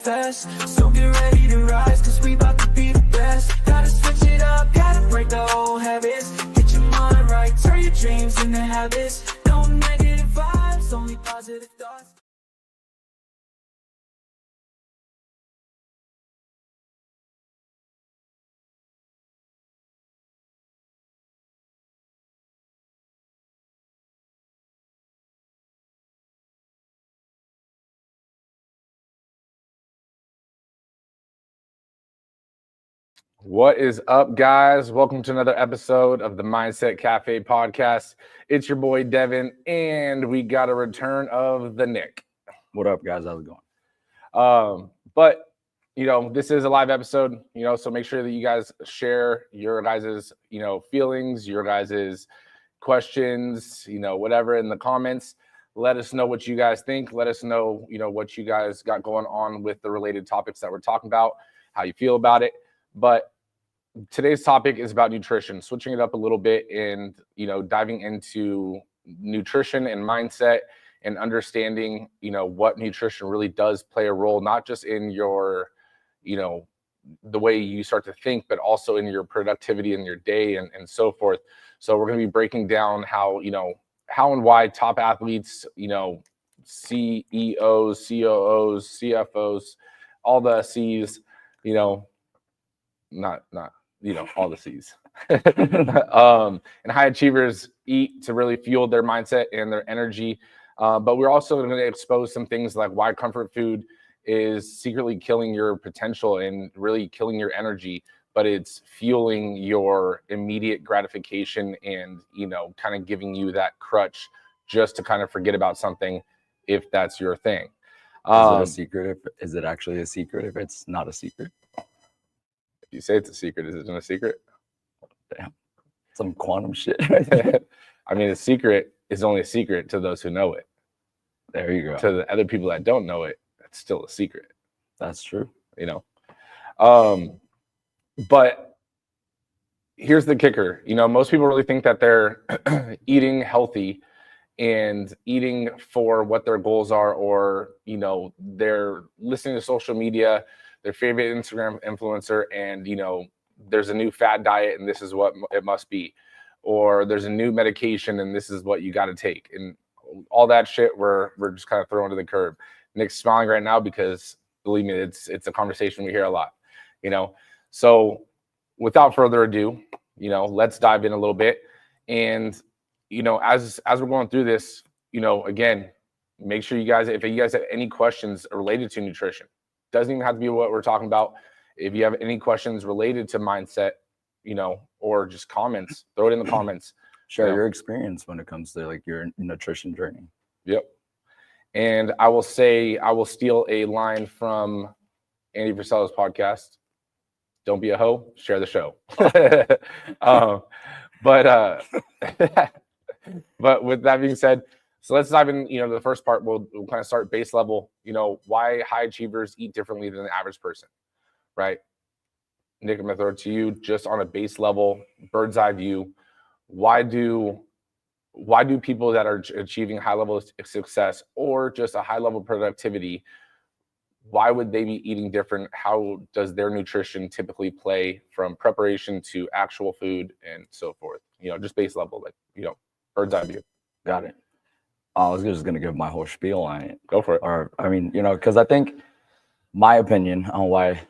fast, so get ready to rise, cause we about to be the best. Gotta switch it up, gotta break the old habits. Get your mind right, turn your dreams into habits. No negative vibes, only positive thoughts. What is up, guys? Welcome to another episode of the Mindset Cafe podcast. It's your boy Devin, and we got a return of the Nick. What up, guys? How's it going? But this is a live episode, so make sure that you guys share your guys's, feelings, your guys's questions, whatever in the comments. Let us know what you guys think. Let us know, what you guys got going on with the related topics that we're talking about, how you feel about it. But today's topic is about nutrition, switching it up a little bit and, diving into nutrition and mindset and understanding, what nutrition really does play a role, not just in your, the way you start to think, but also in your productivity in your day and so forth. So we're going to be breaking down how and why top athletes, CEOs, COOs, CFOs, all the C's, not all the C's and high achievers eat to really fuel their mindset and their energy. But we're also going to expose some things like why comfort food is secretly killing your potential and really killing your energy, but it's fueling your immediate gratification and, kind of giving you that crutch just to kind of forget about something if that's your thing. Is it a secret? Is it actually a secret if it's not a secret? If you say it's a secret, is it a secret? Damn, some quantum shit. I mean, a secret is only a secret to those who know it. There you go. To the other people that don't know it, it's still a secret. That's true. But here's the kicker. Most people really think that they're eating healthy and eating for what their goals are, or, they're listening to social media, their favorite Instagram influencer, and, there's a new fad diet and this is what it must be, or there's a new medication and this is what you got to take. And all that shit, we're just kind of throwing to the curb. Nick's smiling right now because, believe me, it's a conversation we hear a lot, So without further ado, let's dive in a little bit. And, as we're going through this, again, make sure you guys, if you guys have any questions related to nutrition, doesn't even have to be what we're talking about. If you have any questions related to mindset, or just comments, throw it in the comments. Share your experience when it comes to like your nutrition journey. Yep. And I will steal a line from Andy Frisella's podcast. Don't be a hoe, share the show. But with that being said, so let's dive in, the first part. We'll kind of start base level, why high achievers eat differently than the average person, right? Nick, I'm going to throw it to you just on a base level, bird's eye view. Why do people that are achieving high level of success or just a high level of productivity, why would they be eating different? How does their nutrition typically play from preparation to actual food and so forth? Just base level, bird's eye view. Got it. I was just going to give my whole spiel on it. Go for it. Or, because I think my opinion on why,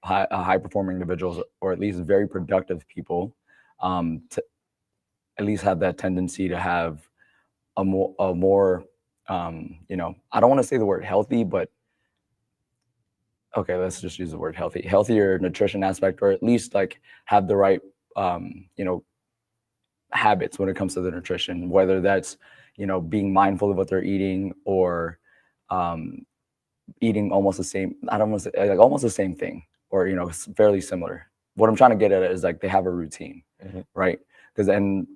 high performing individuals, or at least very productive people, to at least have that tendency to have a more I don't want to say the word healthy, but okay, let's just use the word healthier nutrition aspect, or at least like have the right, habits when it comes to the nutrition, whether that's, being mindful of what they're eating, or eating almost the same, I don't want to say like almost the same thing, or, fairly similar. What I'm trying to get at is like they have a routine, right? Because then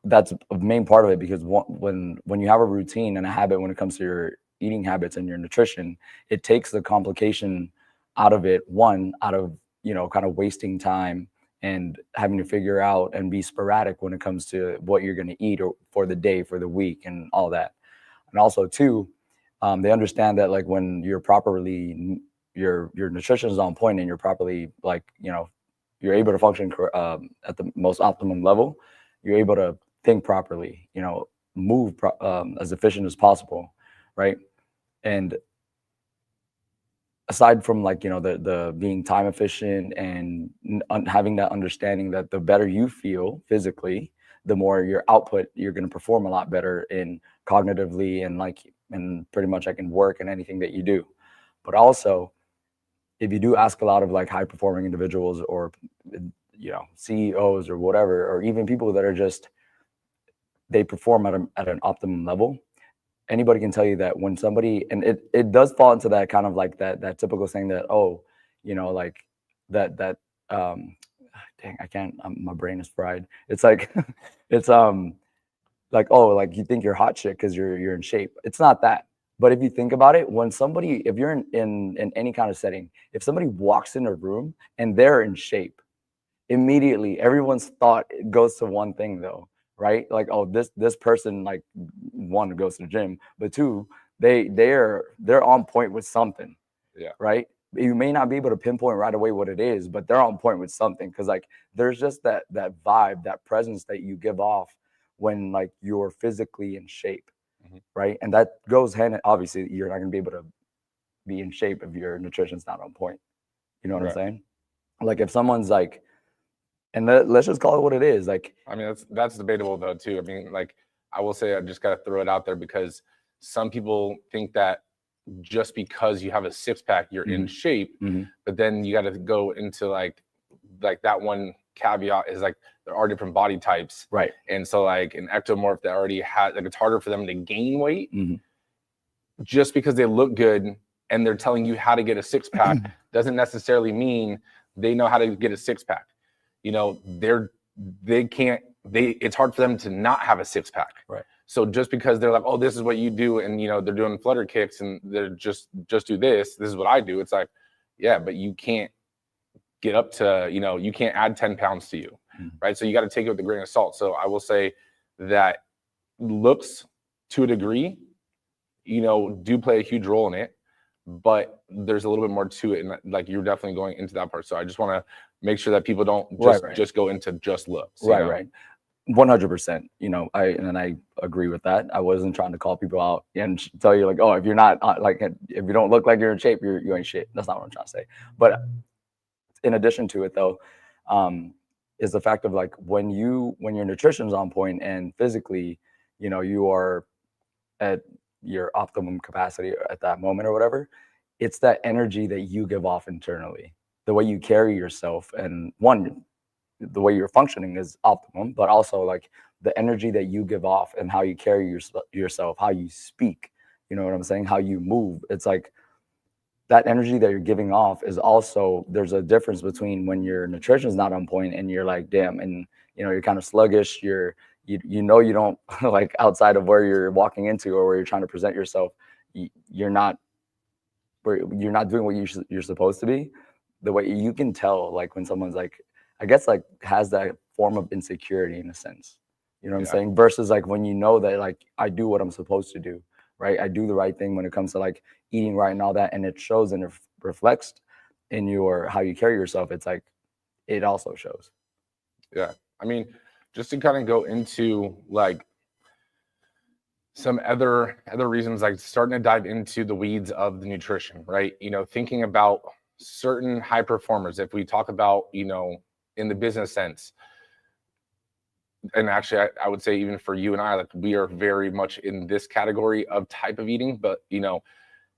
that's a main part of it, because when you have a routine and a habit when it comes to your eating habits and your nutrition, it takes the complication out of it, out of, kind of wasting time and having to figure out and be sporadic when it comes to what you're going to eat or for the day, for the week, and all that. And also too, they understand that like when you're properly your nutrition is on point and you're properly, like, you're able to function at the most optimum level, you're able to think properly, move as efficient as possible, right? And aside from, like, the being time efficient and having that understanding that the better you feel physically, the more your output, you're going to perform a lot better in cognitively and pretty much like in work and anything that you do. But also, if you do ask a lot of like high performing individuals or CEOs or whatever, or even people that are just, they perform at an optimum level, anybody can tell you that when somebody, and it does fall into that kind of like that typical saying that, like that dang, I can't, my brain is fried. It's like it's like, oh, like you think you're hot shit because you're in shape. It's not that. But if you think about it, when somebody, if you're in any kind of setting, if somebody walks in a room and they're in shape, immediately everyone's thought goes to one thing though, right? Like, oh, this person, like, one, goes to the gym, but two, they're on point with something. Yeah. Right. You may not be able to pinpoint right away what it is, but they're on point with something, because like there's just that vibe, that presence that you give off when like you're physically in shape. Right. And that goes hand in, obviously you're not going to be able to be in shape if your nutrition's not on point. You know what I'm saying? Like if someone's like, and let's just call it what it is. Like, I mean, that's debatable though too. I mean, like, I will say, I just got to throw it out there because some people think that just because you have a six-pack, you're in shape, but then you got to go into like that one caveat is like there are different body types, right? And so like an ectomorph that already has, like, it's harder for them to gain weight just because they look good and they're telling you how to get a six-pack doesn't necessarily mean they know how to get a six-pack. It's hard for them to not have a six-pack, right? So just because they're like, oh, this is what you do, and they're doing flutter kicks and they're just do this is what I do, it's like, yeah, but you can't get up to, you can't add 10 pounds to you, right? So you got to take it with a grain of salt. So I will say that looks, to a degree, do play a huge role in it, but there's a little bit more to it, and like you're definitely going into that part. So I just want to make sure that people don't just go into just looks. Right. 100%. I agree with that. I wasn't trying to call people out and tell you like, oh, if you're not if you don't look like you're in shape, you ain't shit. That's not what I'm trying to say. But in addition to it though, is the fact of like when your nutrition's on point and physically, you are at your optimum capacity at that moment or whatever, it's that energy that you give off internally, the way you carry yourself, and the way you're functioning is optimum, but also like the energy that you give off and how you carry yourself, how you speak, you know what I'm saying, how you move. It's like that energy that you're giving off is also, there's a difference between when your nutrition is not on point and you're like, damn, and you're kind of sluggish, you don't like, outside of where you're walking into or where you're trying to present yourself, you're not doing what you're supposed to be. The way you can tell, like when someone's like, I guess like has that form of insecurity in a sense, you know what I'm saying? Versus like when that like I do what I'm supposed to do, right? I do the right thing when it comes to like eating right and all that, and it shows and it reflects in how you carry yourself. It's like it also shows. Yeah, I mean, just to kind of go into like some other reasons, like starting to dive into the weeds of the nutrition, right? Thinking about certain high performers. If we talk about, in the business sense, and actually I would say even for you and I, like we are very much in this category of type of eating. But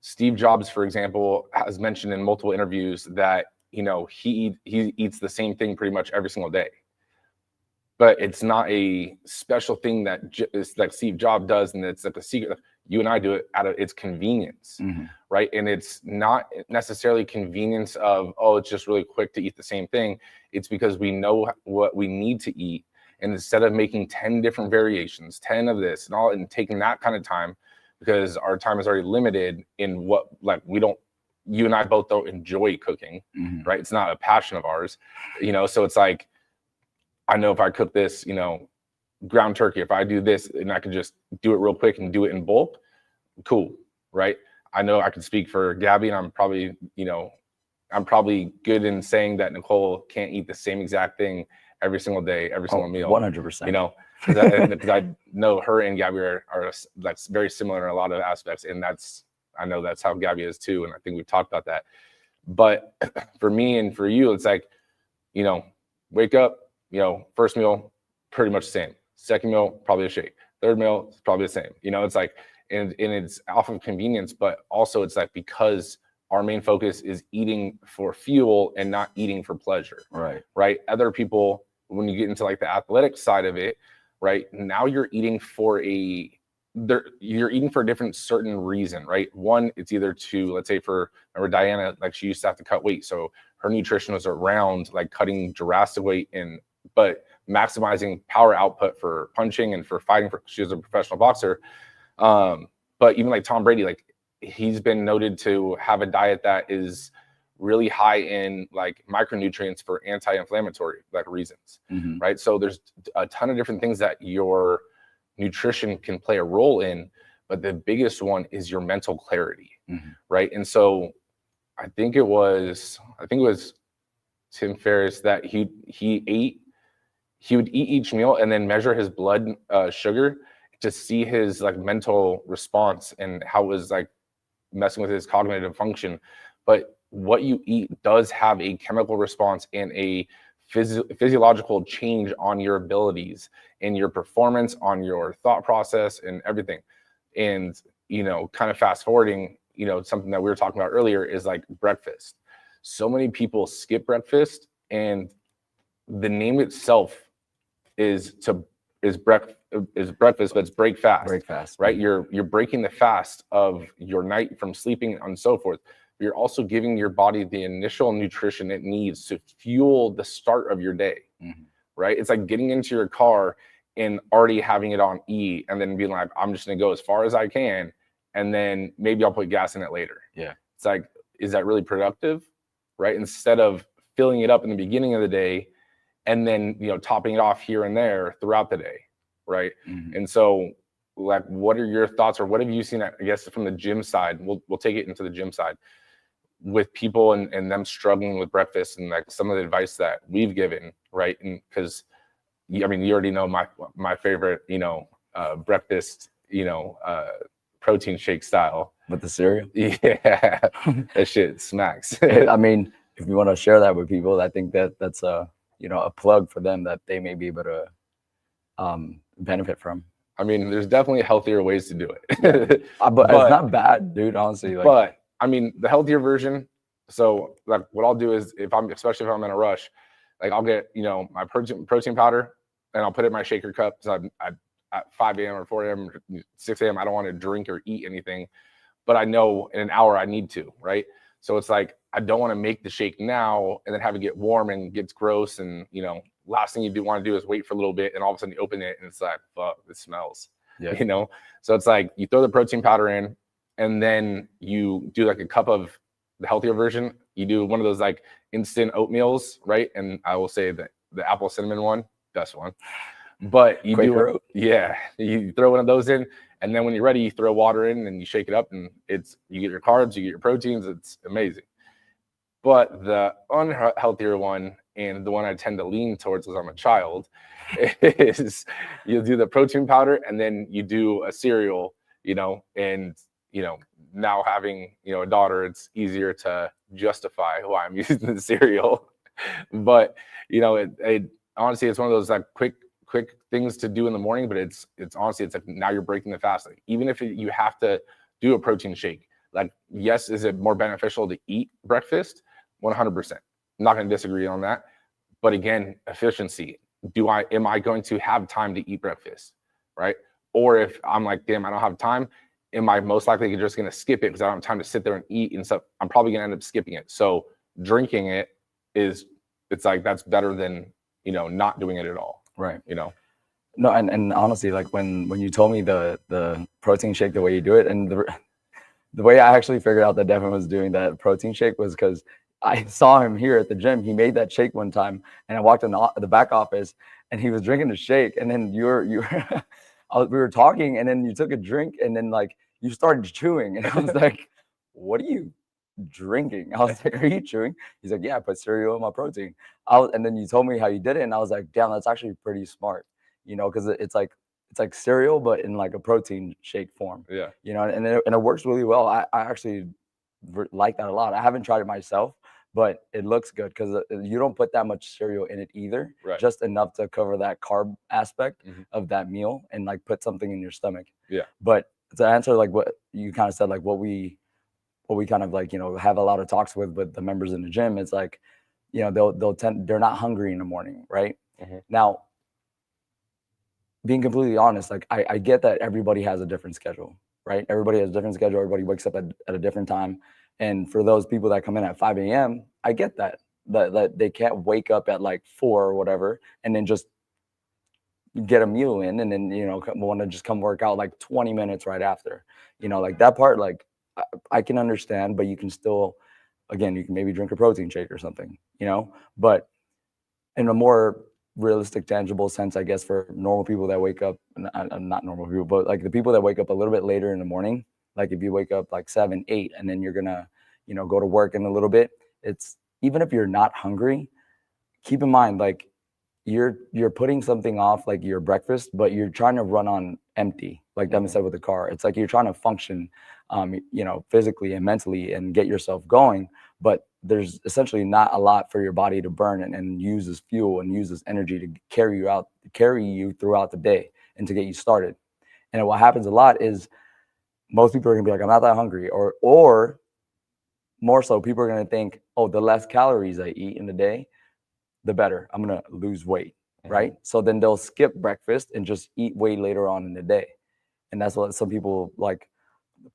Steve Jobs, for example, has mentioned in multiple interviews that he eats the same thing pretty much every single day, but it's not a special thing that like Steve Jobs does, and it's like a secret. You and I do it out of its convenience, right? And it's not necessarily convenience of, oh, it's just really quick to eat the same thing. It's because we know what we need to eat, and instead of making 10 different variations, 10 of this and all, and taking that kind of time, because our time is already limited in what, like, you and I both don't enjoy cooking, right? It's not a passion of ours, so it's like, I know if I cook this, ground turkey, if I do this and I could just do it real quick and do it in bulk, cool, right? I know I can speak for Gabby, and I'm probably good in saying that Nicole can't eat the same exact thing every single day, every single meal. 100%. You know, because I know her and Gabby are like very similar in a lot of aspects, and I know that's how Gabby is too, and I think we've talked about that. But for me and for you, it's like, you know, wake up, you know, first meal pretty much the same. Second meal, probably a shake. Third meal, it's probably the same. You know, it's like, and it's off of convenience, but also it's like because our main focus is eating for fuel and not eating for pleasure. Right. Other people, when you get into like the athletic side of it, right, now you're eating for a different certain reason, right? One, it's either to, let's say remember Diana, like she used to have to cut weight. So her nutrition was around like cutting drastic weight but maximizing power output for punching and for fighting. She was a professional boxer. But even like Tom Brady, like he's been noted to have a diet that is really high in like micronutrients for anti-inflammatory like reasons, right? So there's a ton of different things that your nutrition can play a role in, but the biggest one is your mental clarity, right? And so I think it was Tim Ferriss that he would eat each meal and then measure his blood sugar to see his like mental response and how it was like messing with his cognitive function. But what you eat does have a chemical response and a physiological change on your abilities and your performance, on your thought process and everything. And, you know, kind of fast forwarding, you know, something that we were talking about earlier is like breakfast. So many people skip breakfast, and the name itself is breakfast, but it's break fast. Right? You're breaking the fast of your night from sleeping and so forth. You're also giving your body the initial nutrition it needs to fuel the start of your day, right? It's like getting into your car and already having it on E and then being like, I'm just gonna go as far as I can, and then maybe I'll put gas in it later. Yeah. It's like, is that really productive, right? Instead of filling it up in the beginning of the day and then, you know, topping it off here and there throughout the day, right? And so, like, what are your thoughts, or what have you seen, I guess, from the gym side? We'll take it into the gym side with people and them struggling with breakfast, and like some of the advice that we've given, right? And because, I mean, you already know my favorite, you know, breakfast, you know, protein shake style. With the cereal? Yeah, that shit smacks. I mean, if you want to share that with people, I think that's a, you know, a plug for them that they may be able to benefit from. I mean, there's definitely healthier ways to do it. but it's not bad, dude, honestly. Like, but I mean, the healthier version. So like what I'll do is especially if I'm in a rush, like I'll get, you know, my protein powder and I'll put it in my shaker cup. So at 5 a.m. or 4 a.m. or 6 a.m. I don't want to drink or eat anything, but I know in an hour I need to, right? So it's like, I don't want to make the shake now and then have it get warm and gets gross. And, you know, last thing you want to do is wait for a little bit, and all of a sudden you open it and it's like, fuck, it smells, you know? So it's like, you throw the protein powder in, and then you do like a cup of the healthier version. You do one of those like instant oatmeals, right? And I will say that the apple cinnamon one, best one. But you you throw one of those in, and then when you're ready, you throw water in and you shake it up, and you get your carbs, you get your proteins. It's amazing. But the unhealthier one, and the one I tend to lean towards as I'm a child, is you do the protein powder and then you do a cereal, you know, and, you know, now having, you know, a daughter, it's easier to justify why I'm using the cereal. But, you know, it honestly, it's one of those like quick things to do in the morning, but it's honestly, it's like now you're breaking the fast. Like, even if you have to do a protein shake, like, yes, is it more beneficial to eat breakfast? 100%. I'm not going to disagree on that. But again, efficiency. Am I going to have time to eat breakfast, right? Or if I'm like, damn, I don't have time, am I most likely just going to skip it because I don't have time to sit there and eat and stuff? I'm probably going to end up skipping it. So drinking it it's like, that's better than, you know, not doing it at all. Right. You know? No, and honestly, like when you told me the protein shake, the way you do it, and the way I actually figured out that Devan was doing that protein shake was because I saw him here at the gym. He made that shake one time, and I walked in the back office, and he was drinking the shake. And then we were talking, and then you took a drink, and then like you started chewing, and I was like, what are you drinking? I was like, are you chewing? He's like, yeah, I put cereal in my protein. And then you told me how you did it, and I was like, damn, that's actually pretty smart, because it's like cereal, but in like a protein shake form, Yeah. and it works really well. I actually like that a lot. I haven't tried it myself, but it looks good because you don't put that much cereal in it either, Right. just enough to cover that carb aspect Mhm. of that meal and like put something in your stomach. Yeah. But to answer like what you kind of said, like what we kind of like, have a lot of talks with the members in the gym, it's like, they're not hungry in the morning, right? Mhm. Now, being completely honest, like I get that everybody has a different schedule, right? Everybody has a different schedule. Everybody wakes up at a different time. And for those people that come in at 5 a.m., I get that they can't wake up at like 4 or whatever and then just get a meal in and then, want to just come work out like 20 minutes right after. Like that part, like I can understand, but you can still, again, you can maybe drink a protein shake or something, but in a more realistic, tangible sense, I guess, for normal people that wake up, not normal people, but like the people that wake up a little bit later in the morning, like if you wake up like 7, 8, and then you're gonna, go to work in a little bit, it's even if you're not hungry, keep in mind, like you're putting something off like your breakfast, but you're trying to run on empty, like Devin said with the car. It's like you're trying to function, physically and mentally and get yourself going, but there's essentially not a lot for your body to burn and use as fuel and use as energy to carry you throughout the day and to get you started. And what happens a lot is most people are gonna be like, I'm not that hungry, or more so, people are gonna think, oh, the less calories I eat in the day, the better. I'm gonna lose weight, right? So then they'll skip breakfast and just eat way later on in the day, and that's what some people like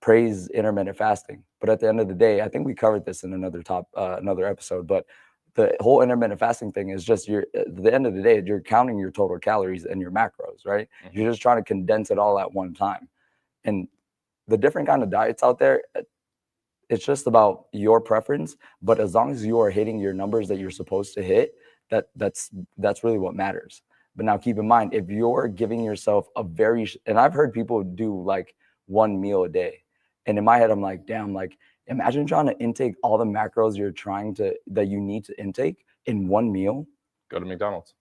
praise intermittent fasting. But at the end of the day, I think we covered this in another episode. But the whole intermittent fasting thing is just at the end of the day, you're counting your total calories and your macros, right? You're just trying to condense it all at one time, and the different kind of diets out there, it's just about your preference. But as long as you are hitting your numbers that you're supposed to hit, that's really what matters. But now keep in mind, if you're giving yourself and I've heard people do like one meal a day, and in my head I'm like, damn, like imagine trying to intake all the macros that you need to intake in one meal. Go to McDonald's.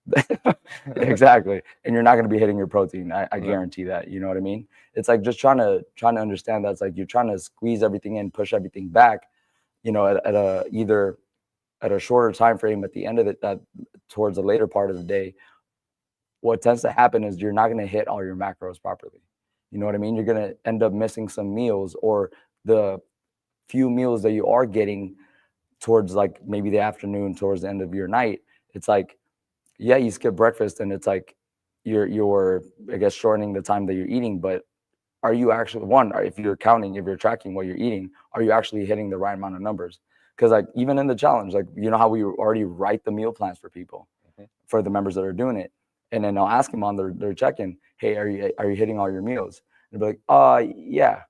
Exactly. And you're not going to be hitting your protein. I No. guarantee that. You know what I mean? It's like just trying to understand that it's like you're trying to squeeze everything in, push everything back, either at a shorter time frame at the end of it, that towards the later part of the day. What tends to happen is you're not going to hit all your macros properly. You know what I mean? You're going to end up missing some meals, or the few meals that you are getting towards like maybe the afternoon, towards the end of your night. It's like, yeah, you skip breakfast and it's like you're I guess shortening the time that you're eating, but are you actually, if you're tracking what you're eating, are you actually hitting the right amount of numbers? Because like even in the challenge, like how we already write the meal plans for people, for the members that are doing it, and then I'll ask them on their check-in, hey, are you hitting all your meals? And they'll be like, yeah,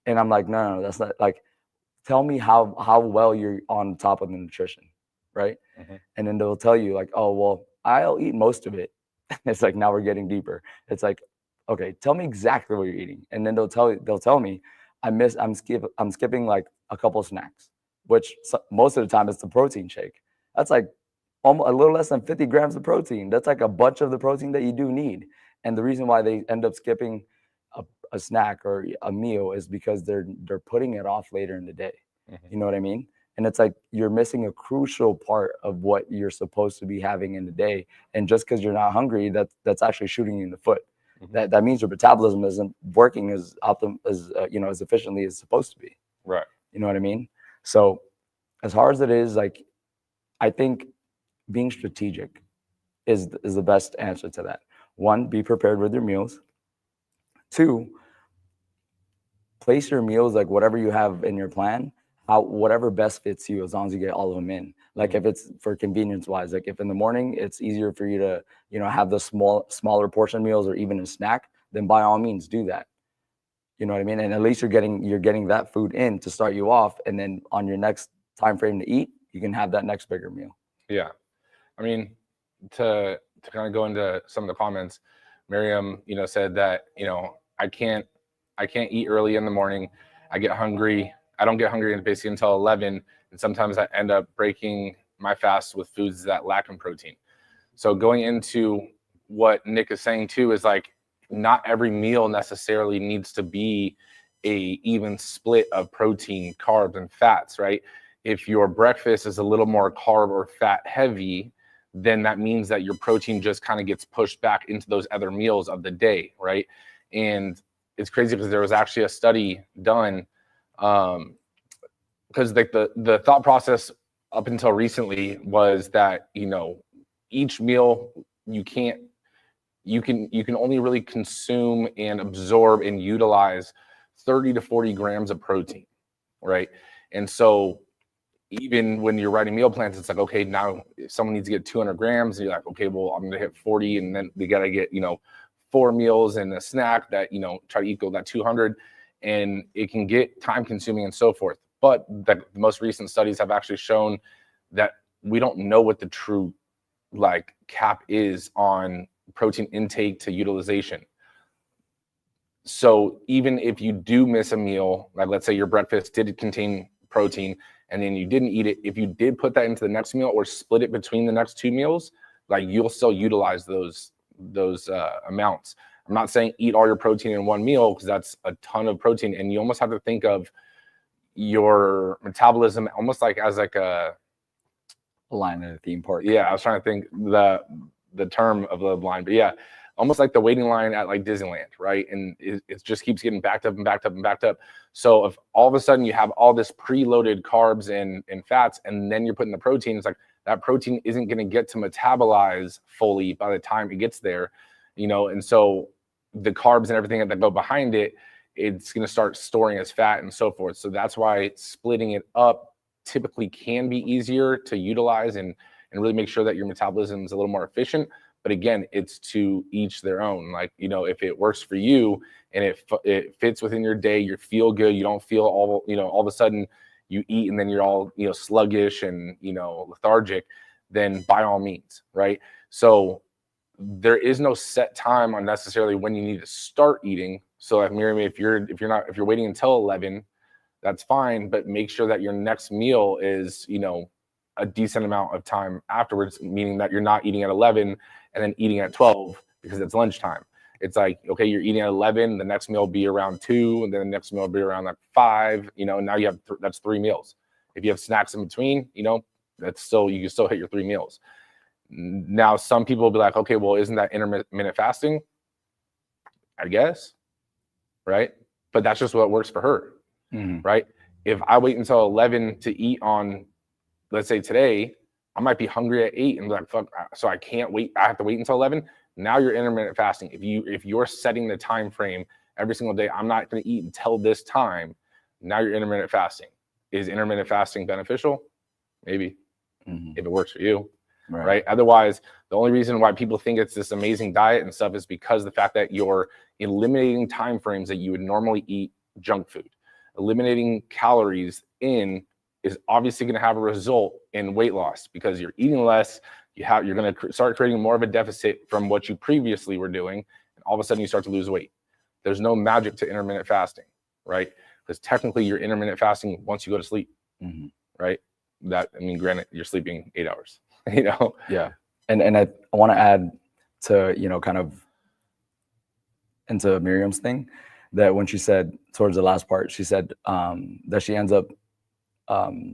and I'm like, no, that's not, like, tell me how well you're on top of the nutrition, right? And then they'll tell you like, oh, well, I'll eat most of it. It's like, now we're getting deeper. It's like, okay, tell me exactly what you're eating. And then they'll tell me I'm skipping like a couple of snacks, which most of the time it's the protein shake. That's like almost a little less than 50 grams of protein. That's like a bunch of the protein that you do need. And the reason why they end up skipping a snack or a meal is because they're putting it off later in the day. You know what I mean? And it's like you're missing a crucial part of what you're supposed to be having in the day. And just because you're not hungry, that's actually shooting you in the foot. That means your metabolism isn't working as as efficiently as it's supposed to be. Right. You know what I mean? So as hard as it is, like, I think being strategic is the best answer to that. One, be prepared with your meals. Two, place your meals like whatever you have in your plan, whatever best fits you, as long as you get all of them in. Like if it's for convenience wise, like if in the morning it's easier for you to have the smaller portion meals or even a snack, then by all means do that. You know what I mean? And at least you're getting that food in to start you off, and then on your next time frame to eat, you can have that next bigger meal. Yeah, I mean, to kind of go into some of the comments, Miriam, said that I can't eat early in the morning. I get hungry I don't get hungry basically until 11, and sometimes I end up breaking my fast with foods that lack in protein. So going into what Nick is saying too is like, not every meal necessarily needs to be a even split of protein, carbs, and fats, right? If your breakfast is a little more carb or fat heavy, then that means that your protein just kind of gets pushed back into those other meals of the day, right? And it's crazy because there was actually a study done, because like the thought process up until recently was that, you know, each meal you can only really consume and absorb and utilize 30 to 40 grams of protein, right? And so even when you're writing meal plans, it's like, okay, now if someone needs to get 200 grams, and you're like, okay, well, I'm gonna hit 40, and then they gotta get, you know, 4 meals and a snack that, you know, try to equal that 200, and it can get time consuming and so forth. But the most recent studies have actually shown that we don't know what the true like cap is on protein intake to utilization. So even if you do miss a meal, like let's say your breakfast did contain protein and then you didn't eat it, if you did put that into the next meal or split it between the next 2 meals, like you'll still utilize those amounts. I'm not saying eat all your protein in one meal, because that's a ton of protein, and you almost have to think of your metabolism almost like as like a line in a theme park. Yeah, I was trying to think the term of the line, but yeah, almost like the waiting line at like Disneyland, right? And it just keeps getting backed up and backed up and backed up. So if all of a sudden you have all this preloaded carbs and fats, and then you're putting the protein, it's like that protein isn't going to get to metabolize fully by the time it gets there, you know. And so the carbs and everything that go behind it, it's going to start storing as fat and so forth. So that's why splitting it up typically can be easier to utilize and really make sure that your metabolism is a little more efficient. But again, it's to each their own. Like, you know, if it works for you and it fits within your day, you feel good, you don't feel all, you know, all of a sudden you eat and then you're all, you know, sluggish and, you know, lethargic, then by all means, right? So there is no set time on necessarily when you need to start eating. So like Miriam, if you're waiting until 11, that's fine, but make sure that your next meal is, you know, a decent amount of time afterwards, meaning that you're not eating at 11 and then eating at 12 because it's lunchtime. It's like, okay, you're eating at 11, the next meal will be around 2, and then the next meal will be around like 5, you know, now you have, that's 3 meals. If you have snacks in between, you know, that's still, you can still hit your 3 meals. Now, some people will be like, okay, well, isn't that intermittent fasting? I guess, right? But that's just what works for her, right? If I wait until 11 to eat on, let's say today, I might be hungry at 8 and be like, fuck, so I can't wait. I have to wait until 11. Now you're intermittent fasting. If you're setting the time frame every single day, I'm not going to eat until this time. Now you're intermittent fasting. Is intermittent fasting beneficial? Maybe, if it works for you, right? Otherwise, the only reason why people think it's this amazing diet and stuff is because the fact that you're eliminating time frames that you would normally eat junk food. Eliminating calories in is obviously going to have a result in weight loss because you're eating less. You're going to start creating more of a deficit from what you previously were doing, and all of a sudden you start to lose weight. There's no magic to intermittent fasting, right? Because technically you're intermittent fasting once you go to sleep, right? That, I mean, granted, you're sleeping 8 hours, you know? Yeah. And I want to add to, you know, kind of into Miriam's thing, that when she said towards the last part, she said that she ends up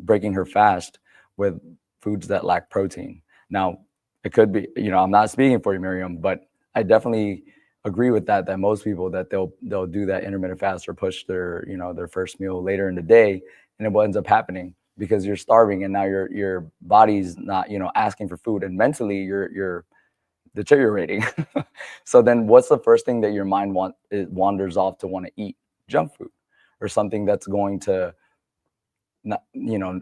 breaking her fast with foods that lack protein. Now, it could be, you know, I'm not speaking for you, Miriam, but I definitely agree with that most people, that they'll do that intermittent fast or push their, you know, their first meal later in the day, and what ends up happening because you're starving and now your body's not, you know, asking for food, and mentally you're deteriorating. So then what's the first thing that your mind wanders off to want to eat? Junk food or something that's going to not, you know,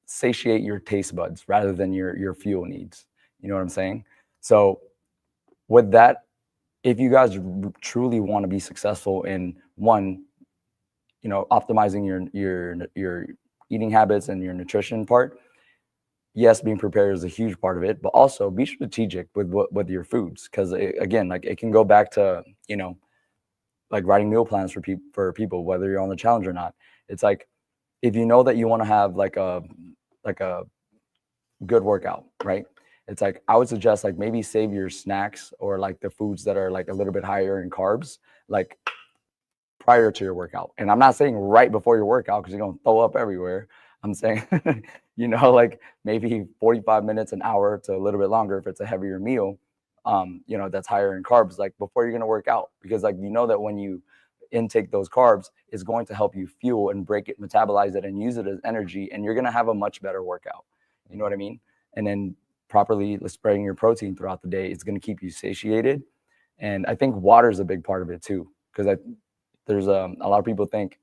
satiate your taste buds rather than your fuel needs. You know what I'm saying? So with that, if you guys truly want to be successful in one, you know, optimizing your eating habits and your nutrition part, yes, being prepared is a huge part of it, but also be strategic with your foods. Because again, like it can go back to, you know, like writing meal plans for people, whether you're on the challenge or not. It's like, if you know that you want to have like a good workout, right? It's like I would suggest like maybe save your snacks or like the foods that are like a little bit higher in carbs, like prior to your workout. And I'm not saying right before your workout because you're gonna throw up everywhere. I'm saying, you know, like maybe 45 minutes, an hour to a little bit longer if it's a heavier meal, you know, that's higher in carbs, like before you're gonna work out. Because like you know that when you intake those carbs, it's going to help you fuel and break it, metabolize it, and use it as energy, and you're gonna have a much better workout. You know what I mean? And then properly spreading your protein throughout the day, it's gonna keep you satiated. And I think water is a big part of it too, because there's a lot of people think,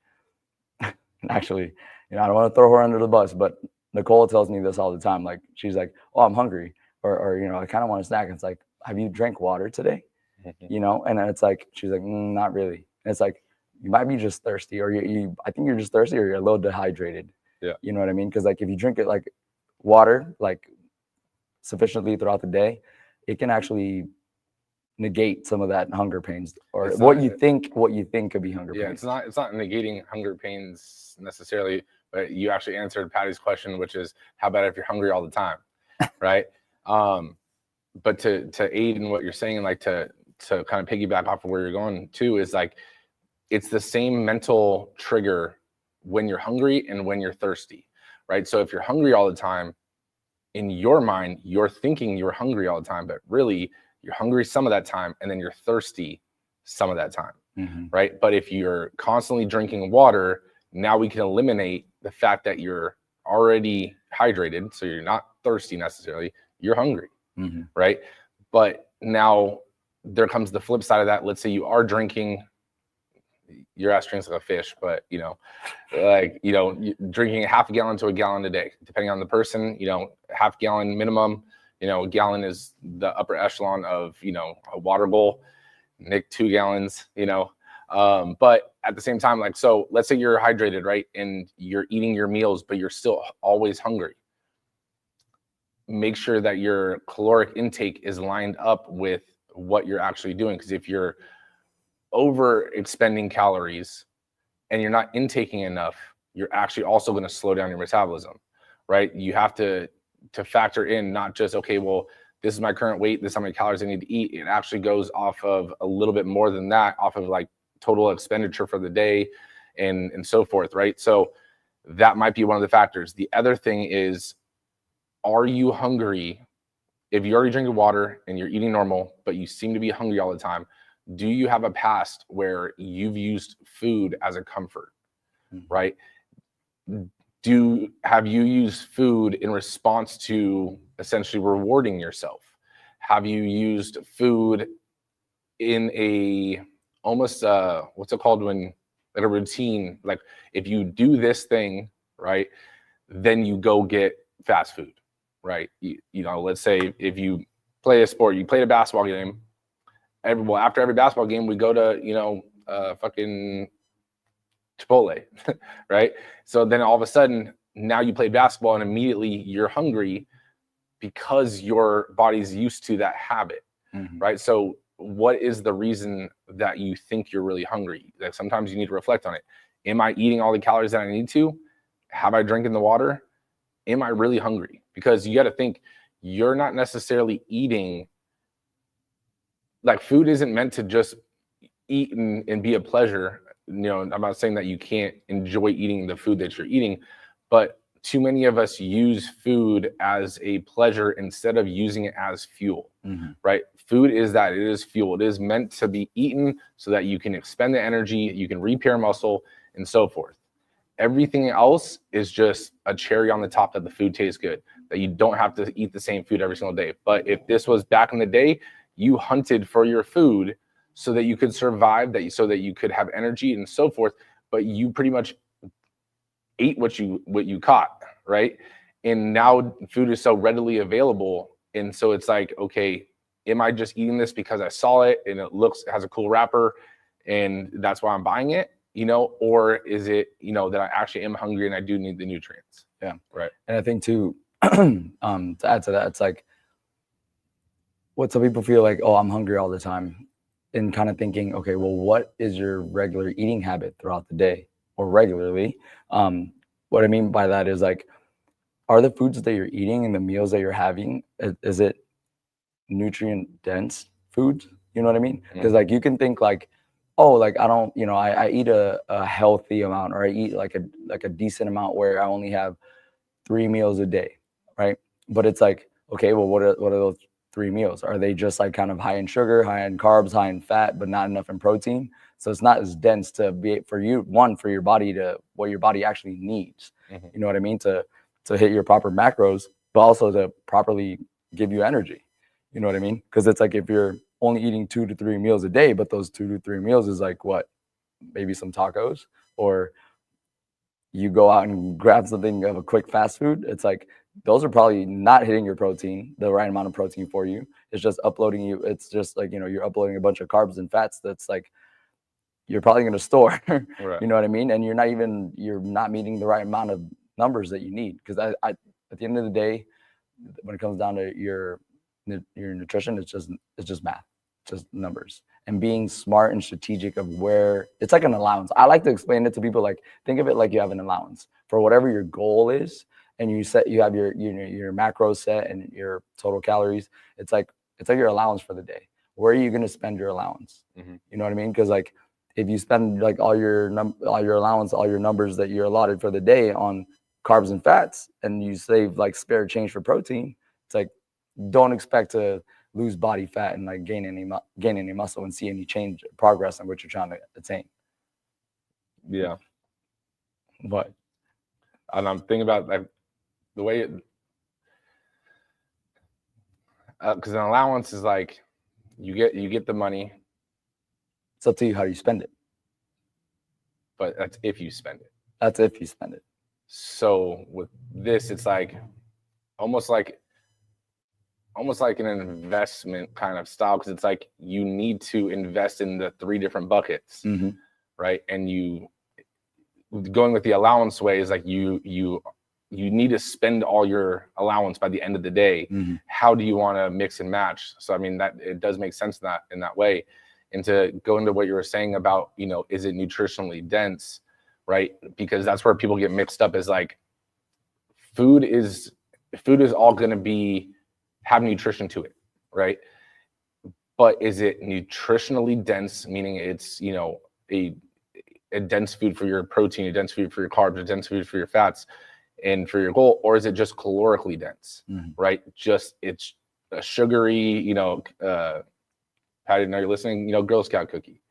actually, you know, I don't want to throw her under the bus, but Nicole tells me this all the time. Like, she's like, oh, I'm hungry. Or you know, I kind of want a snack. And it's like, have you drank water today? You know? And then it's like, she's like, not really. And it's like, you might be just thirsty, or I think you're just thirsty, or you're a little dehydrated. Yeah. You know what I mean? Because like, if you drink it like water, like sufficiently throughout the day, it can actually negate some of that hunger pains, or what you think could be hunger pains. Yeah, it's not negating hunger pains necessarily, but you actually answered Patty's question, which is how about if you're hungry all the time, right? But to aid in what you're saying, like to kind of piggyback off of where you're going too, is like it's the same mental trigger when you're hungry and when you're thirsty, right? So if you're hungry all the time, in your mind, you're thinking you're hungry all the time, but really you're hungry some of that time, and then you're thirsty some of that time, right? But if you're constantly drinking water, now we can eliminate the fact that you're already hydrated, so you're not thirsty necessarily, you're hungry, right? But now there comes the flip side of that. Let's say you are drinking, your ass drinks like a fish, but you know, like, you know, drinking half a gallon to a gallon a day, depending on the person, you know, half gallon minimum. You know, a gallon is the upper echelon of, you know, a water bowl. Nick, 2 gallons, you know. But at the same time, like, so let's say you're hydrated, right? And you're eating your meals, but you're still always hungry. Make sure that your caloric intake is lined up with what you're actually doing. Because if you're over expending calories and you're not intaking enough, you're actually also going to slow down your metabolism, right? You have to factor in not just, okay, well, this is my current weight, this is how many calories I need to eat. It actually goes off of a little bit more than that, off of like total expenditure for the day and so forth, right? So that might be one of the factors. The other thing is, are you hungry? If you're already drinking water and you're eating normal, but you seem to be hungry all the time, do you have a past where you've used food as a comfort, right? Have you used food in response to essentially rewarding yourself? Have you used food in a almost what's it called, when like a routine, like if you do this thing, right, then you go get fast food, right? You know, let's say if you play a sport, you played a basketball game, after every basketball game we go to, you know, fucking Chipotle, right? So then all of a sudden, now you play basketball and immediately you're hungry because your body's used to that habit, right? So what is the reason that you think you're really hungry? Like sometimes you need to reflect on it. Am I eating all the calories that I need to? Have I drinking the water? Am I really hungry? Because you got to think, you're not necessarily eating, like food isn't meant to just eat and be a pleasure. You know, I'm not saying that you can't enjoy eating the food that you're eating, but too many of us use food as a pleasure instead of using it as fuel, right? Food is that, it is fuel. It is meant to be eaten so that you can expend the energy, you can repair muscle and so forth. Everything else is just a cherry on the top that the food tastes good, that you don't have to eat the same food every single day. But if this was back in the day, you hunted for your food so that you could survive, so that you could have energy and so forth, but you pretty much ate what you caught, right? And now food is so readily available, and so it's like, okay, am I just eating this because I saw it and it has a cool wrapper and that's why I'm buying it, you know? Or is it, you know, that I actually am hungry and I do need the nutrients? Yeah, right. And I think too, to add to that, it's like what some people feel like, oh, I'm hungry all the time, and kind of thinking, okay, well, what is your regular eating habit throughout the day or regularly? what I mean by that is like, are the foods that you're eating and the meals that you're having, is it nutrient dense foods? You know what I mean? Because like you can think like, oh, like I don't, I eat a healthy amount, or I eat like a decent amount where I only have 3 meals a day, right? But it's like, okay, well, what are those 3 meals? Are they just like kind of high in sugar, high in carbs, high in fat, but not enough in protein? So it's not as dense to be for you, for your body to what your body actually needs. You know what I mean? To hit your proper macros, but also to properly give you energy. You know what I mean? Because it's like if you're only eating 2 to 3 meals a day, but those 2 to 3 meals is like what? Maybe some tacos, or you go out and grab something of a quick fast food. It's like those are probably not hitting your protein, the right amount of protein for you. It's just uploading you. It's just like, you're uploading a bunch of carbs and fats that's like you're probably going to store. Right. You know what I mean? And you're not meeting the right amount of numbers that you need. Because I at the end of the day, when it comes down to your nutrition, it's just math, just numbers, and being smart and strategic of where it's like an allowance. I like to explain it to people like, think of it like you have an allowance for whatever your goal is, and you have your macros set and your total calories. It's like your allowance for the day. Where are you going to spend your allowance? You know what I mean? Because like if you spend like all your allowance, all your numbers that you're allotted for the day on carbs and fats, and you save like spare change for protein, it's like, don't expect to lose body fat and like gain any muscle and see any change, progress on what you're trying to attain. Yeah. But and I'm thinking about like the way because an allowance is like you get the money. It's up to you how you spend it. But that's if you spend it. That's if you spend it. So with this, it's like almost like an investment kind of style, because it's like you need to invest in the 3 different buckets, right? And you going with the allowance way is like you need to spend all your allowance by the end of the day. How do you want to mix and match? So I mean that it does make sense in that way. And to go into what you were saying about, is it nutritionally dense, right? Because that's where people get mixed up, is like food is all going to have nutrition to it, right? But is it nutritionally dense, meaning it's, a dense food for your protein, a dense food for your carbs, a dense food for your fats and for your goal, or is it just calorically dense, right? Just it's a sugary, Patty, now you're listening, Girl Scout cookie,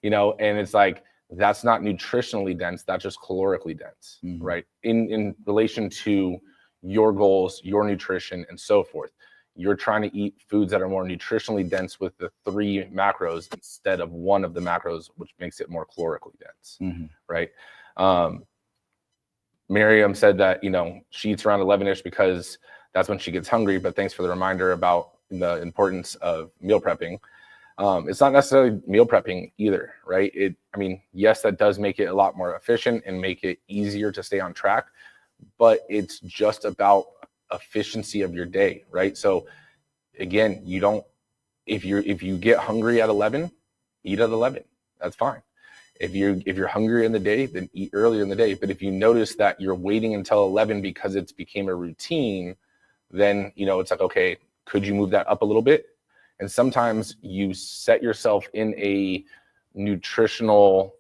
and it's like, that's not nutritionally dense, that's just calorically dense, right? In relation to your goals, your nutrition, and so forth. You're trying to eat foods that are more nutritionally dense with the 3 macros instead of one of the macros, which makes it more calorically dense, right? Miriam said that, she eats around 11-ish because that's when she gets hungry, but thanks for the reminder about the importance of meal prepping. It's not necessarily meal prepping either, right? Yes, that does make it a lot more efficient and make it easier to stay on track, but it's just about efficiency of your day, right? So again, if you get hungry at 11, eat at 11. That's fine. If you're hungry in the day, then eat earlier in the day. But if you notice that you're waiting until 11 because it's became a routine, then it's like, okay, could you move that up a little bit? And sometimes you set yourself in a nutritional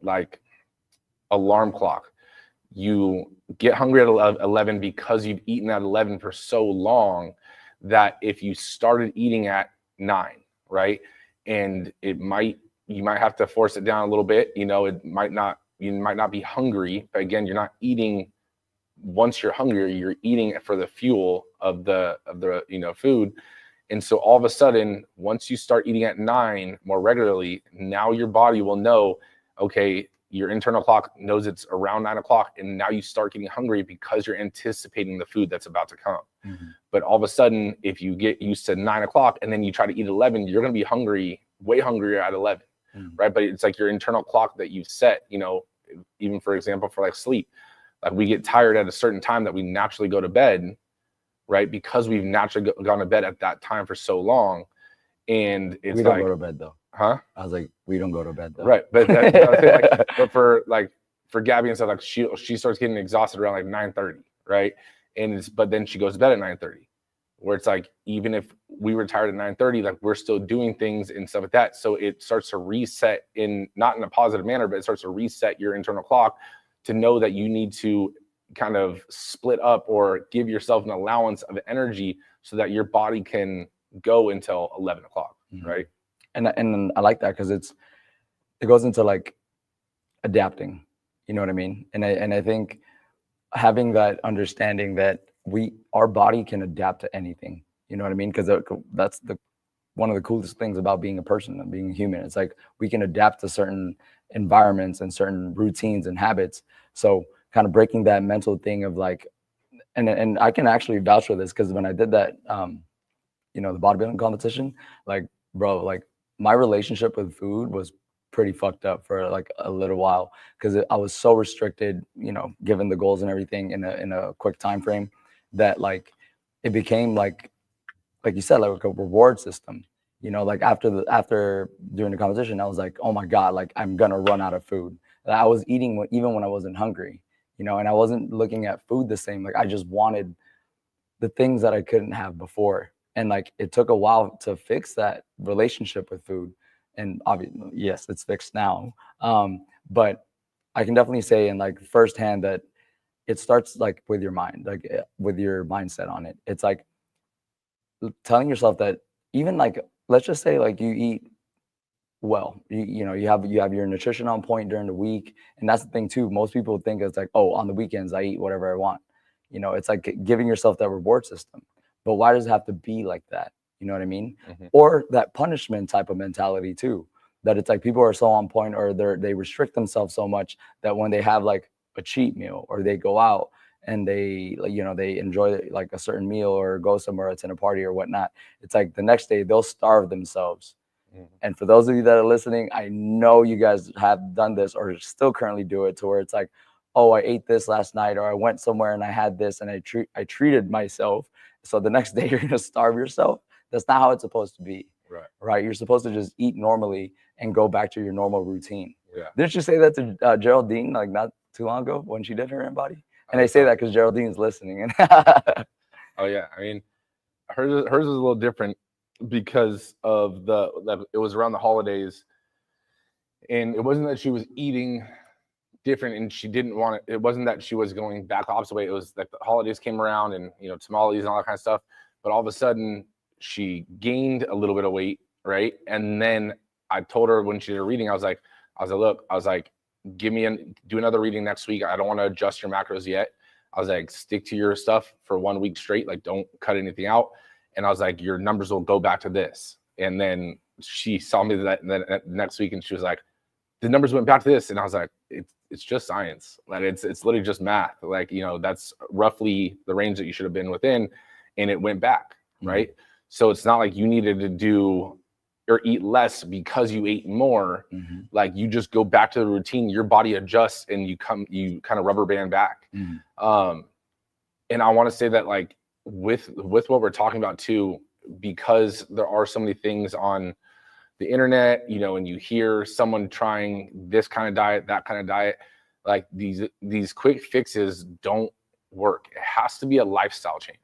like alarm clock. You get hungry at 11 because you've eaten at 11 for so long that if you started eating at 9, right? And you might have to force it down a little bit. You might not be hungry, but again, you're not eating. Once you're hungry, you're eating for the fuel of the food. And so all of a sudden, once you start eating at 9 more regularly, now your body will know, okay, your internal clock knows it's around 9 o'clock, and now you start getting hungry because you're anticipating the food that's about to come. But all of a sudden, if you get used to 9 o'clock and then you try to eat 11, you're going to be hungry, way hungrier at 11, right? But it's like your internal clock that you've set, even for example, for like sleep. Like we get tired at a certain time that we naturally go to bed, right? Because we've naturally gone to bed at that time for so long. And it's we don't go to bed though. Huh? I was like, we don't go to bed though. Right. But but for for Gabby and stuff, like she starts getting exhausted around like 9:30, right? But then she goes to bed at 9:30, where it's like, even if we were tired at 9:30, like we're still doing things and stuff like that. So it starts to reset not in a positive manner, but it starts to reset your internal clock to know that you need to kind of split up or give yourself an allowance of energy so that your body can go until 11 o'clock, right? And I like that because it goes into like adapting, you know what I mean? And I think having that understanding that our body can adapt to anything, you know what I mean? Because that's one of the coolest things about being a person and being a human. It's like we can adapt to certain environments and certain routines and habits. So kind of breaking that mental thing of like, and I can actually vouch for this because when I did that, the bodybuilding competition, like, bro, like my relationship with food was pretty fucked up for like a little while because I was so restricted, given the goals and everything in a quick time frame that like it became like you said, like a reward system. Like after during the competition, I was like, oh my God, like I'm gonna run out of food. And I was eating even when I wasn't hungry, and I wasn't looking at food the same. Like I just wanted the things that I couldn't have before. And like it took a while to fix that relationship with food. And obviously, yes, it's fixed now. But I can definitely say in like firsthand that it starts like with your mind, like with your mindset on it. It's like telling yourself that even like, let's just say like you eat well, you have your nutrition on point during the week. And that's the thing too. Most people think it's like, oh, on the weekends, I eat whatever I want. It's like giving yourself that reward system. But why does it have to be like that? You know what I mean? Or that punishment type of mentality too, that it's like people are so on point or they restrict themselves so much that when they have like a cheat meal or they go out and they enjoy like a certain meal or go somewhere, attend a party or whatnot, it's like the next day they'll starve themselves. And for those of you that are listening, I know you guys have done this or still currently do it to where it's like, oh, I ate this last night or I went somewhere and I had this and I treated myself. So the next day you're going to starve yourself. That's not how it's supposed to be. Right. You're supposed to just eat normally and go back to your normal routine. Yeah. Didn't you say that to Geraldine like not too long ago when she did her InBody? And I say that because Geraldine's listening. Oh yeah. I mean, hers is a little different because of it was around the holidays, and it wasn't that she was eating different and she didn't want it. It wasn't that she was going back the opposite way. It was like the holidays came around and tamales and all that kind of stuff. But all of a sudden she gained a little bit of weight, right? And then I told her when she did a reading, I was like, look, do another reading next week. I don't want to adjust your macros yet. I was like, stick to your stuff for 1 week straight. Like, don't cut anything out. And I was like, your numbers will go back to this. And then she saw me that next week and she was like, the numbers went back to this. And I was like, it's just science. Like it's literally just math. Like, that's roughly the range that you should have been within. And it went back, right? So it's not like you needed to do or eat less because you ate more. Like you just go back to the routine, your body adjusts and you kind of rubber band back. And I want to say that like with what we're talking about too, because there are so many things on the internet, and you hear someone trying this kind of diet, that kind of diet, like these quick fixes don't work. It has to be a lifestyle change,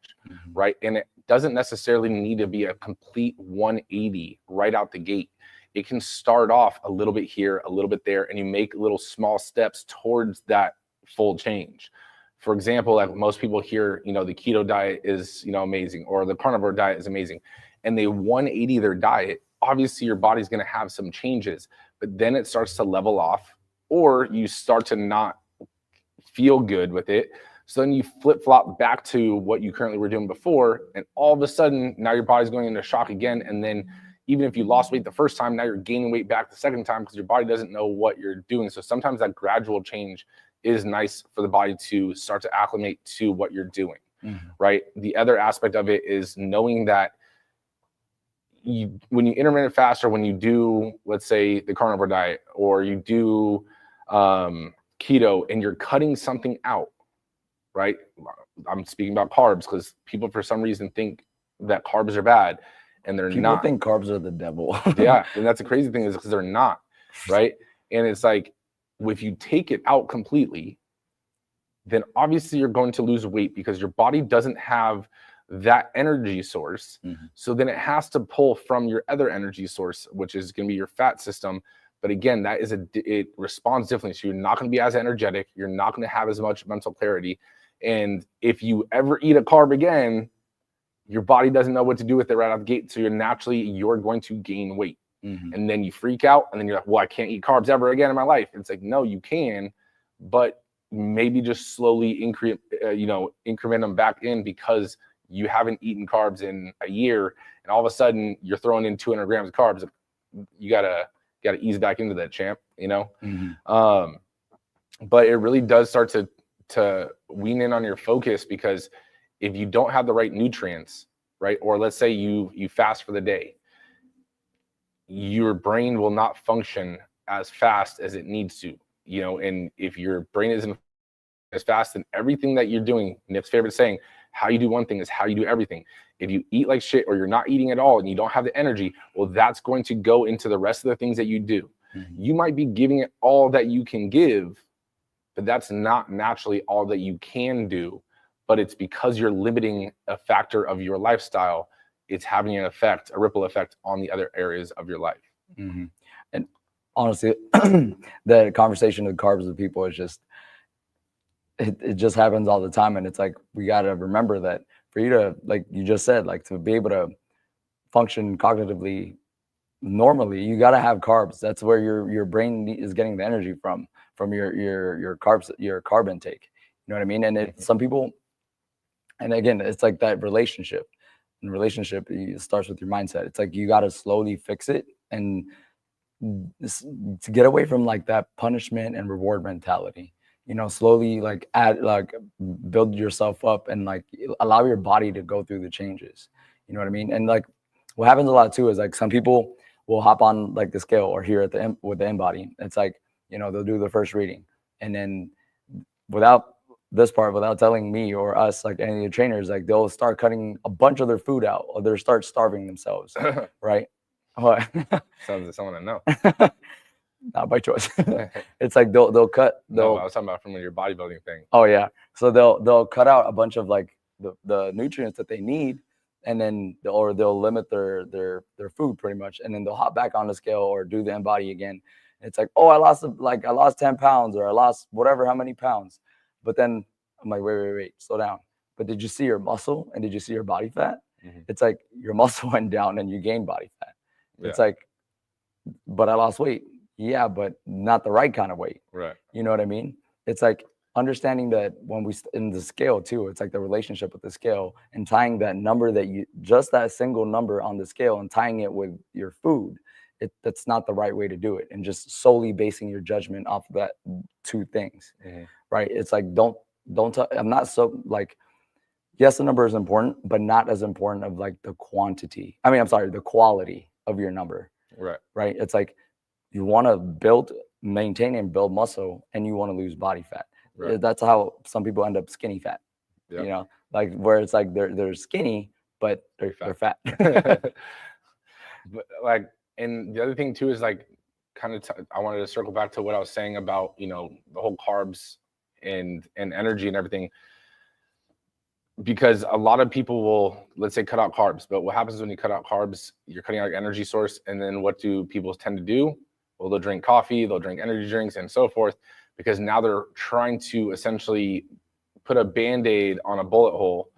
right? And it doesn't necessarily need to be a complete 180 right out the gate. It can start off a little bit here, a little bit there, and you make little small steps towards that full change. For example, like most people hear, the keto diet is, amazing, or the carnivore diet is amazing, and they 180 their diet. Obviously, your body's going to have some changes, but then it starts to level off, or you start to not feel good with it. So then you flip-flop back to what you currently were doing before, and all of a sudden, now your body's going into shock again. And then even if you lost weight the first time, now you're gaining weight back the second time because your body doesn't know what you're doing. So sometimes that gradual change is nice for the body to start to acclimate to what you're doing, right? The other aspect of it is knowing that when you intermittent fast or when you do, let's say, the carnivore diet, or you do keto and you're cutting something out, right? I'm speaking about carbs because people for some reason think that carbs are bad and they're not. People think carbs are the devil. Yeah, and that's the crazy thing is because they're not, right? And it's like if you take it out completely, then obviously you're going to lose weight because your body doesn't have that energy source. So then it has to pull from your other energy source, which is going to be your fat system. But again, that is it responds differently. So you're not going to be as energetic. You're not going to have as much mental clarity. And if you ever eat a carb again, your body doesn't know what to do with it right out the gate. So you're going to gain weight. And then you freak out, and then you're like, well, I can't eat carbs ever again in my life. It's like, no, you can, but maybe just slowly increment them back in, because you haven't eaten carbs in a year, and all of a sudden you're throwing in 200 grams of carbs. You gotta ease back into that, champ. But it really does start to wean in on your focus, because if you don't have the right nutrients, right, or let's say you fast for the day, your brain will not function as fast as it needs to, and if your brain isn't as fast, then everything that you're doing, Nip's favorite saying, how you do one thing is how you do everything. If you eat like shit, or you're not eating at all, and you don't have the energy, well, that's going to go into the rest of the things that you do. You might be giving it all that you can give, but that's not naturally all that you can do. But it's because you're limiting a factor of your lifestyle. It's having a ripple effect on the other areas of your life. And honestly, the conversation of carbs with people is just, it just happens all the time. And it's like, we got to remember that for you to, like you just said, like to be able to function cognitively normally, you got to have carbs. That's where your brain is getting the energy from your carbs, your carb intake. You know what I mean? And some people, and again, it's like that relationship. In relationship, it starts with your mindset. It's like you got to slowly fix it, and to get away from like that punishment and reward mentality. Slowly build yourself up, and like allow your body to go through the changes. You know what I mean? And like what happens a lot too is like some people will hop on like the scale, or here with the InBody. It's like, they'll do the first reading, and then without telling me or us, like any of the trainers, like they'll start cutting a bunch of their food out, or they'll start starving themselves. Right? What? Sounds like someone I know. Not by choice. It's like they'll cut. No, I was talking about from your bodybuilding thing. Oh yeah. So they'll cut out a bunch of like the nutrients that they need, and then they'll limit their food pretty much, and then they'll hop back on the scale or do the InBody again. It's like, oh, I lost 10 pounds, or I lost whatever, how many pounds. But then I'm like, wait, slow down. But did you see your muscle, and did you see your body fat? It's like your muscle went down and you gained body fat. It's like, but I lost weight. Yeah, but not the right kind of weight. Right. You know what I mean? It's like understanding that when we in the scale too, it's like the relationship with the scale, and tying that number just that single number on the scale, and tying it with your food. That's not the right way to do it, and just solely basing your judgment off of that two things. Right? It's like I'm not so like, yes, the number is important, but not as important of like the quantity. The quality of your number. Right? It's like, you want to maintain and build muscle, and you want to lose body fat. Right. That's how some people end up skinny fat. Yep. Like where it's like they're skinny, but they're fat. But like, and the other thing too is like, I wanted to circle back to what I was saying about, the whole carbs and energy and everything, because a lot of people will, let's say, cut out carbs. But what happens when you cut out carbs, you're cutting out your energy source. And then what do people tend to do? Well, they'll drink coffee, they'll drink energy drinks, and so forth, because now they're trying to essentially put a Band-Aid on a bullet hole,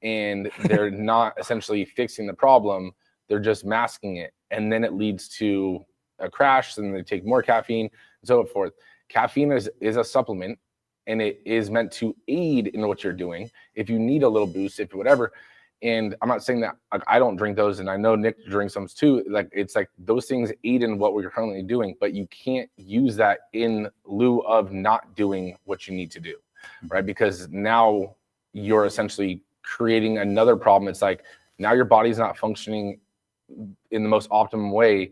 and they're not essentially fixing the problem. They're just masking it. And then it leads to a crash, and they take more caffeine, and so forth. Caffeine is a supplement, and it is meant to aid in what you're doing. If you need a little boost, if whatever. And I'm not saying that like I don't drink those, and I know Nick drinks them too. Like it's like those things aid in what we're currently doing, but you can't use that in lieu of not doing what you need to do, right? Because now you're essentially creating another problem. It's like now your body's not functioning in the most optimum way,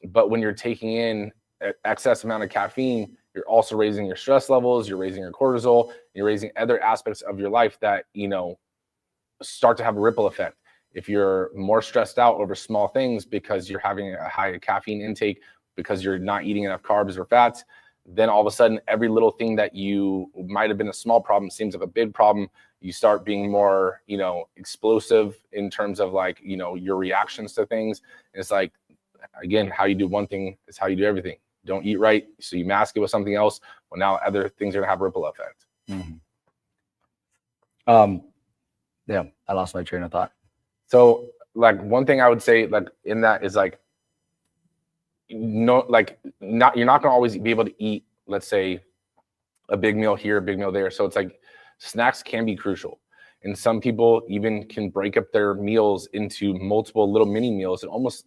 but when you're taking in an excess amount of caffeine, you're also raising your stress levels, you're raising your cortisol, you're raising other aspects of your life that start to have a ripple effect. If you're more stressed out over small things because you're having a high caffeine intake, because you're not eating enough carbs or fats, then all of a sudden, every little thing that you might have been a small problem seems like a big problem. You start being more, you know, explosive in terms of like, you know, your reactions to things. And it's like, again, how you do one thing is how you do everything. Don't eat right, so you mask it with something else. Well, now other things are gonna have ripple effect. Yeah, I lost my train of thought. So like one thing I would say like in that is like, no, like you're not gonna always be able to eat, let's say, a big meal here, a big meal there. So it's like snacks can be crucial. And some people even can break up their meals into multiple little mini meals.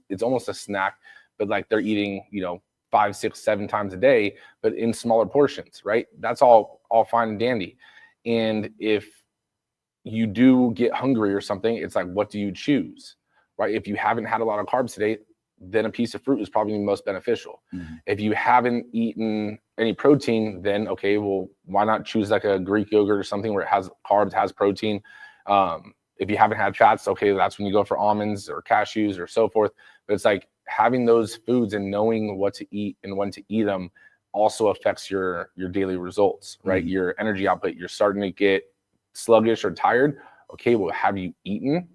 It's almost a snack, but like they're eating, you know, 5, 6, 7 times a day, but in smaller portions, right? That's all fine and dandy. And if you do get hungry or something, it's like, what do you choose, right? If you haven't had a lot of carbs today, then a piece of fruit is probably the most beneficial. If you haven't eaten any protein, then okay, well, why not choose like a Greek yogurt or something where it has carbs, has protein. If you haven't had fats, okay, that's when you go for almonds or cashews or so forth. But it's like having those foods and knowing what to eat and when to eat them also affects your daily results, right? Your energy output. You're starting to get sluggish or tired. Okay, well, have you eaten?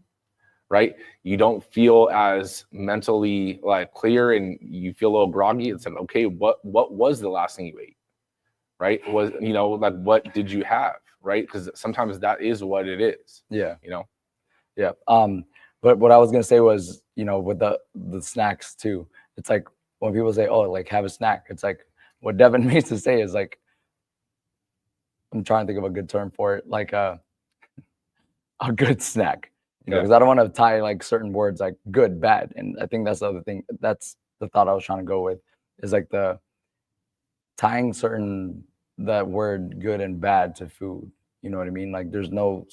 Right? You don't feel as mentally like clear and you feel a little groggy. It's like, okay, what was the last thing you ate? Right? Was, you know, like what did you have? Right? Because sometimes that is what it is. Yeah. You know? Yeah. But what I was gonna say was, you know, with the snacks too, it's like when people say, oh, like have a snack, it's like what Devin means to say is like, I'm trying to think of a good term for it, like a good snack. You know, because I don't want to tie like certain words like good, bad. And I think that's the other thing. That's the thought I was trying to go with, is like the tying that word good and bad to food. You know what I mean? Like there's no,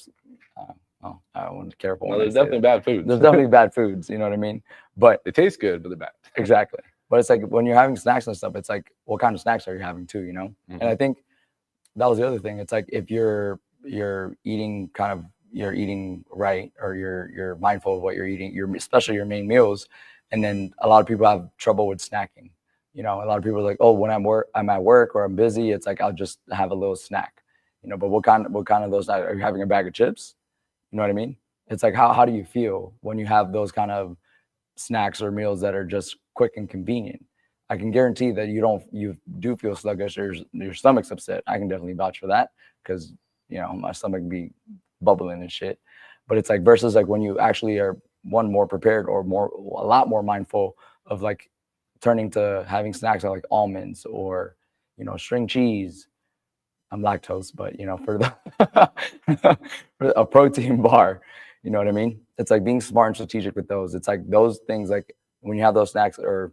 I want to be careful. No, there's definitely bad foods. There's definitely bad foods. You know what I mean? But they taste good, but they're bad. Exactly. But it's like when you're having snacks and stuff, it's like, what kind of snacks are you having too, you know? And I think that was the other thing. It's like if you're eating you're eating right, or you're mindful of what you're eating, especially your main meals. And then a lot of people have trouble with snacking. You know, a lot of people are like, oh, when I'm at work or I'm busy, it's like I'll just have a little snack. You know, but what kind of those are you having? A bag of chips? You know what I mean? It's like how do you feel when you have those kind of snacks or meals that are just quick and convenient? I can guarantee that you do feel sluggish or your stomach's upset. I can definitely vouch for that because, you know, my stomach be bubbling and shit. But it's like versus like when you actually are more prepared or a lot more mindful of like turning to having snacks like almonds or, you know, string cheese. I'm lactose, but you know, for for a protein bar, you know what I mean? It's like being smart and strategic with those. It's like those things, like when you have those snacks or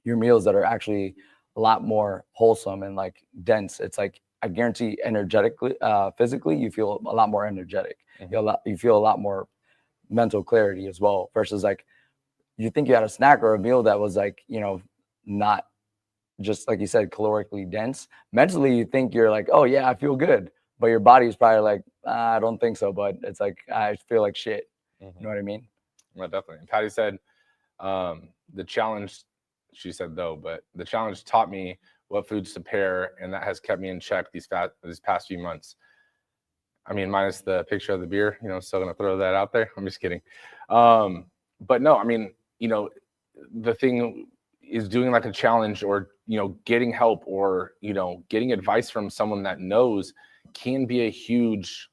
your meals that are actually a lot more wholesome and like dense, it's like I guarantee energetically, physically, you feel a lot more energetic. You feel a lot more mental clarity as well. Versus like you think you had a snack or a meal that was like, you know, not just like you said, calorically dense. Mentally, you think you're like, oh yeah, I feel good, but your body's probably like, I don't think so. But it's like I feel like shit. You know what I mean? Well, definitely. And Patty said the challenge. She said though, but the challenge taught me what foods to pair, and that has kept me in check these past few months. I mean, minus the picture of the beer, you know, still gonna throw that out there. I'm just kidding. But no, I mean, you know, the thing is doing like a challenge or, you know, getting help or, you know, getting advice from someone that knows can be a huge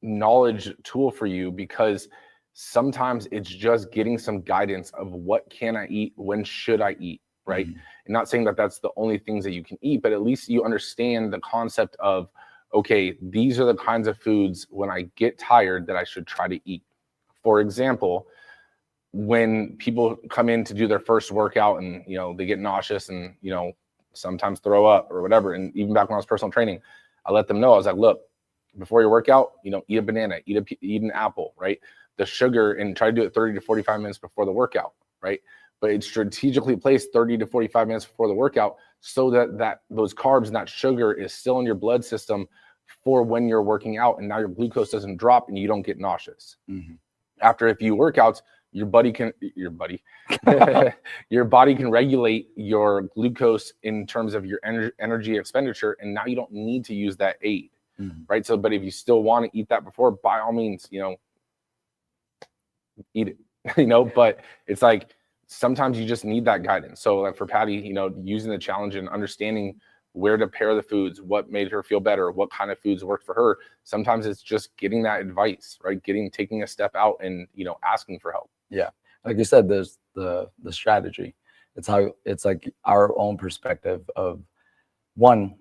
knowledge tool for you, because sometimes it's just getting some guidance of what can I eat, when should I eat, right? And not saying that that's the only things that you can eat, but at least you understand the concept of, okay, these are the kinds of foods when I get tired that I should try to eat. For example, when people come in to do their first workout and, you know, they get nauseous and, you know, sometimes throw up or whatever. And even back when I was personal training, I let them know, I was like, look, before your workout, you know, eat a banana, eat an apple, right? The sugar, and try to do it 30 to 45 minutes before the workout, right? But it's strategically placed 30 to 45 minutes before the workout so that those carbs and that sugar is still in your blood system for when you're working out, and now your glucose doesn't drop and you don't get nauseous. After a few workouts, your body can regulate your glucose in terms of your energy expenditure, and now you don't need to use that aid, right? So, but if you still want to eat that before, by all means, eat it, but it's like sometimes you just need that guidance. So like for Patty, using the challenge and understanding where to pair the foods, what made her feel better, what kind of foods worked for her. Sometimes it's just getting that advice, right? Taking a step out and, asking for help. Yeah. Like you said, there's the strategy. It's like our own perspective of, one,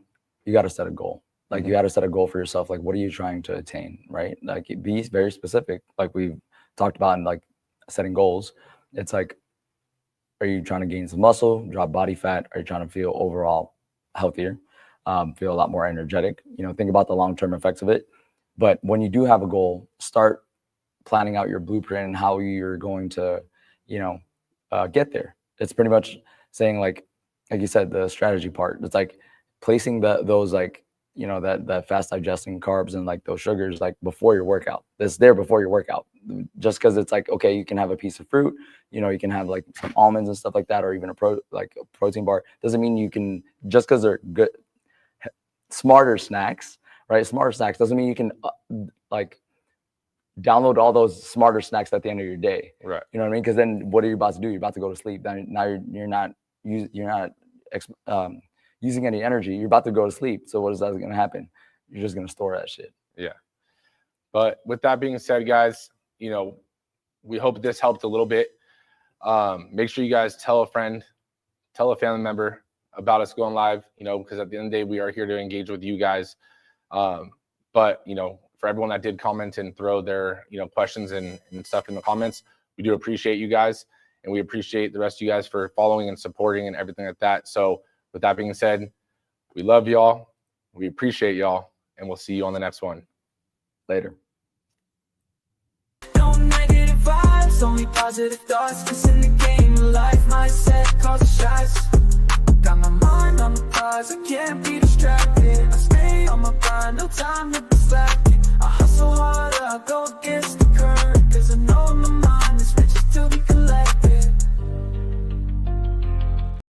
you got to set a goal. Like you got to set a goal for yourself. Like, what are you trying to attain, right? Like be very specific. Like we've talked about in like setting goals. It's like, are you trying to gain some muscle, drop body fat? Are you trying to feel overall healthier, feel a lot more energetic? Think about the long-term effects of it. But when you do have a goal, start planning out your blueprint and how you're going to, get there. It's pretty much saying like you said, the strategy part. It's like placing those like, that fast digesting carbs and like those sugars like before your workout. It's there before your workout. Just because it's like, okay, you can have a piece of fruit, you can have like some almonds and stuff like that, or even a protein bar. Doesn't mean you can, just because they're good, smarter snacks, right? Smarter snacks doesn't mean you can like download all those smarter snacks at the end of your day. Right. You know what I mean? Because then what are you about to do? You're about to go to sleep. Now you're not using any energy. You're about to go to sleep. So what is that going to happen? You're just going to store that shit. Yeah. But with that being said, guys, we hope this helped a little bit. Make sure you guys tell a friend, tell a family member about us going live, because at the end of the day, we are here to engage with you guys. But, for everyone that did comment and throw their, questions and stuff in the comments, we do appreciate you guys. And we appreciate the rest of you guys for following and supporting and everything like that. So with that being said, we love y'all. We appreciate y'all. And we'll see you on the next one. Later. No negative vibes, only positive thoughts. 'Cause in the game of life, mindset calls the shots. Got my mind on the prize, I can't be distracted. I stay on my grind, no time to